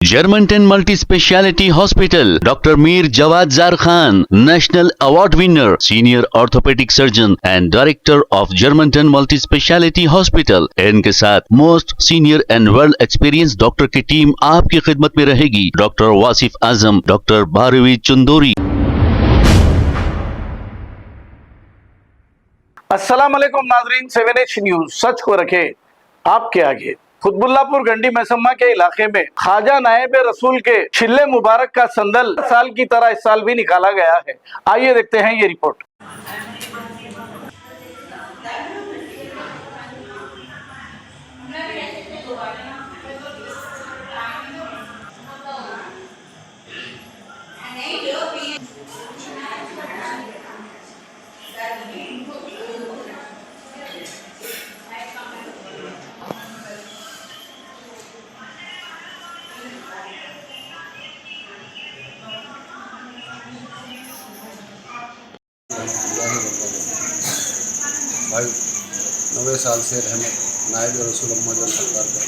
Germanton multi speciality hospital, doctor Mir Jawad Zar Khan, national award winner, senior orthopaedic surgeon and director of Germanton multi speciality hospital. इनके साथ most senior and world experience doctor की team आपकी खिदमत में रहेगी। Doctor Wasif Azam, doctor Bharvi Chandori. अस्सलाम वालेकुम नाजरीन, 7H न्यूज सच को रखे आपके आगे। खुतबुल्लापुर गंडी मैसम्मा के इलाके में ख्वाजा नायब रसूल के छिल्ले मुबारक का संदल साल की तरह इस साल भी निकाला गया है। आइए देखते हैं ये रिपोर्ट। भाई 90 साल से रहमत नायब रसूल मोहम्मद सरकार का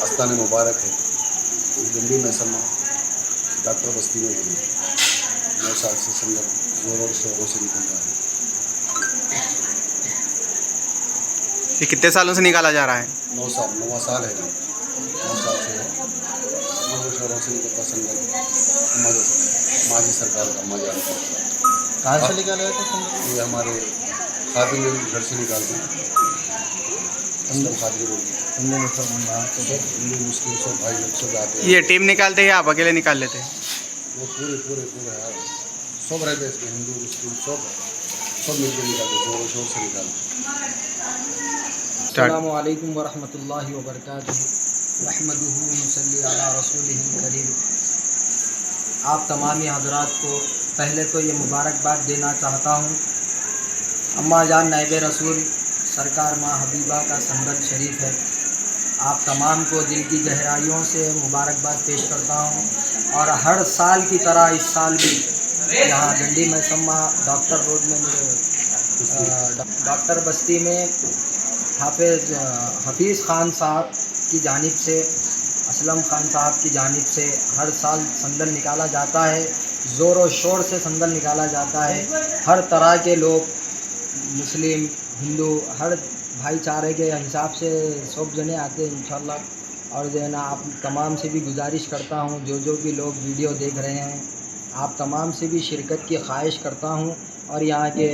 आस्तान मुबारक है। दिल्ली में समा डॉक्टर बस्ती में 9 साल से संगत जोर और शोरों से निकल रहा है। ये कितने सालों से निकाला जा रहा है? 9 साल है। 9 साल से जोर शोरों से निकलता संगत माजी सरकार का मजा। कहाँ से निकाले थे? ये हमारे खादी में घर से निकालते हैं। असलम खादी बोलते हैं। हिंदू मुस्लिम सब भाई लोग सब आते हैं। ये टीम निकालते हैं या आप अकेले निकाल लेते हैं? वो पूरे यार सब रहते हैं इसमें, हिंदू मुस्लिम सब मिलकर निकालते, जोर शोर से निकालते। अस्सलामु अलैकुम वरहमतुल्लाहि वबरकातुहू। नहमदुहू व नसल्ली अला रसूलिहिल करीम। आप तमामी हज़रात को पहले तो ये मुबारकबाद देना चाहता हूँ। अम्मा जान नायब रसूल सरकार माँ हबीबा का संदल शरीफ है। आप तमाम को दिल की गहराइयों से मुबारकबाद पेश करता हूँ। और हर साल की तरह इस साल भी यहाँ गंडी मैसम्मा डॉक्टर रोड में डॉक्टर बस्ती में हफीज़ खान साहब की जानिब से, असलम खान साहब की जानिब से हर साल संदल निकाला जाता है। ज़ोर और शोर से संदल निकाला जाता है। हर तरह के लोग, मुस्लिम हिंदू, हर भाईचारे के हिसाब से सब जने आते हैं इंशाल्लाह। और जो है ना, आप तमाम से भी गुजारिश करता हूँ, जो भी लोग वीडियो देख रहे हैं, आप तमाम से भी शिरकत की ख्वाहिश करता हूँ। और यहाँ के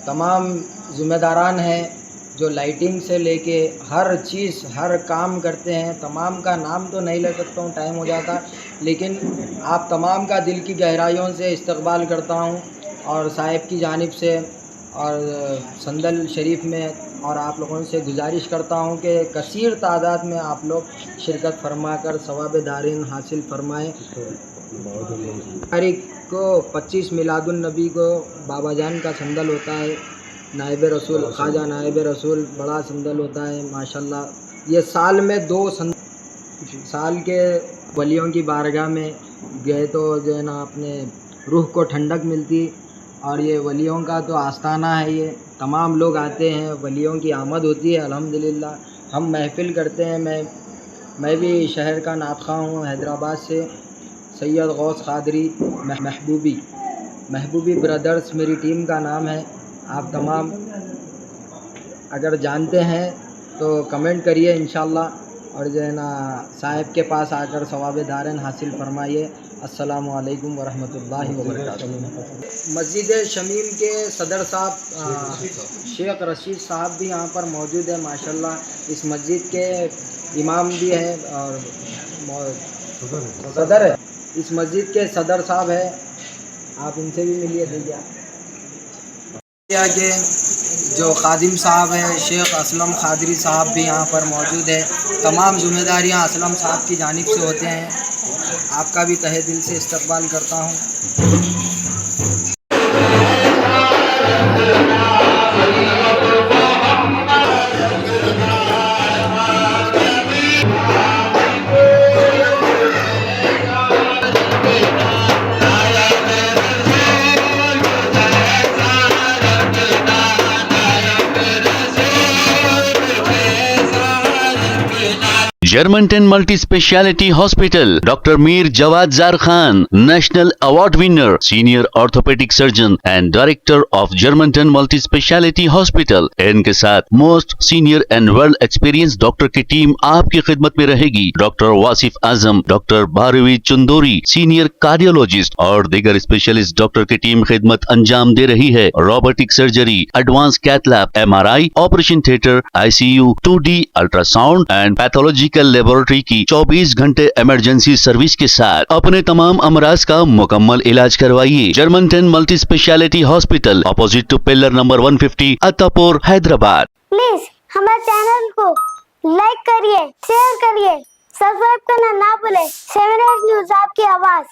तमाम ज़िम्मेदारान हैं जो लाइटिंग से लेके हर चीज़, हर काम करते हैं। तमाम का नाम तो नहीं ले सकता हूँ, टाइम हो जाता, लेकिन आप तमाम का दिल की गहराइयों से इस्तकबाल करता हूँ। और साहिब की जानिब से और संदल शरीफ में, और आप लोगों से गुजारिश करता हूँ कि कसीर तादाद में आप लोग शिरकत फरमा कर सवाब दारिन हासिल फरमाएँ। तारीख को 25 मिलादुन्नबी को बाबा जान का संदल होता है। नायब रसूल ख्वाजा नायब रसूल बड़ा संदल होता है माशाल्लाह। ये साल में 2 साल के वलियों की बारगाह में गए तो जो है ना, अपने रूह को ठंडक मिलती। और ये वलियों का तो आस्ताना है, ये तमाम लोग आते हैं, वलियों की आमद होती है अल्हम्दुलिल्लाह। हम महफ़िल करते हैं। मैं भी शहर का नातख़्वा हूँ, हैदराबाद से सैयद गौस क़ादरी महबूबी ब्रदर्स मेरी टीम का नाम है। आप तमाम अगर जानते हैं तो कमेंट करिए इंशाल्लाह। और जो है ना, साहिब के पास आकर सवाब दारन हासिल फरमाइए। अस्सलामु अलैकुम वरहमतुल्लाहि वबरकातुहू। मस्जिद शमीम के सदर साहब शेख रशीद साहब भी यहाँ पर मौजूद है माशाल्लाह। इस मस्जिद के इमाम भी हैं और सदर है, इस मस्जिद के सदर साहब है। आप इनसे भी मिलिए। भैया के जो खादिम साहब हैं शेख असलम खादरी साहब भी यहाँ पर मौजूद है। तमाम जिम्मेदारियाँ असलम साहब की जानिब से होते हैं। आपका भी तहे दिल से इस्तकबाल करता हूँ। Germanton multi speciality hospital, doctor Mir Jawad Zar Khan, national award winner, senior orthopaedic surgeon and director of Germanton multi speciality hospital. इनके साथ most senior and world experience doctor की टीम आपकी खिदमत में रहेगी। Doctor Wasif Azam, doctor Bharvi Chandori, senior cardiologist और दीगर स्पेशलिस्ट डॉक्टर की टीम खिदमत अंजाम दे रही है। Robotic surgery, advance cath lab, MRI, operation theatre, ICU, 2D ultrasound and pathological laboratory की 24 घंटे इमरजेंसी सर्विस के साथ अपने तमाम अमराज का मुकम्मल इलाज करवाइए। Germanton multi speciality hospital, opposite to pillar number 150, Attapur, Hyderabad. Please हमारे चैनल को लाइक करिए, शेयर करिए, सब्सक्राइब करना ना भूले। 7 न्यूज़ आपकी आवाज।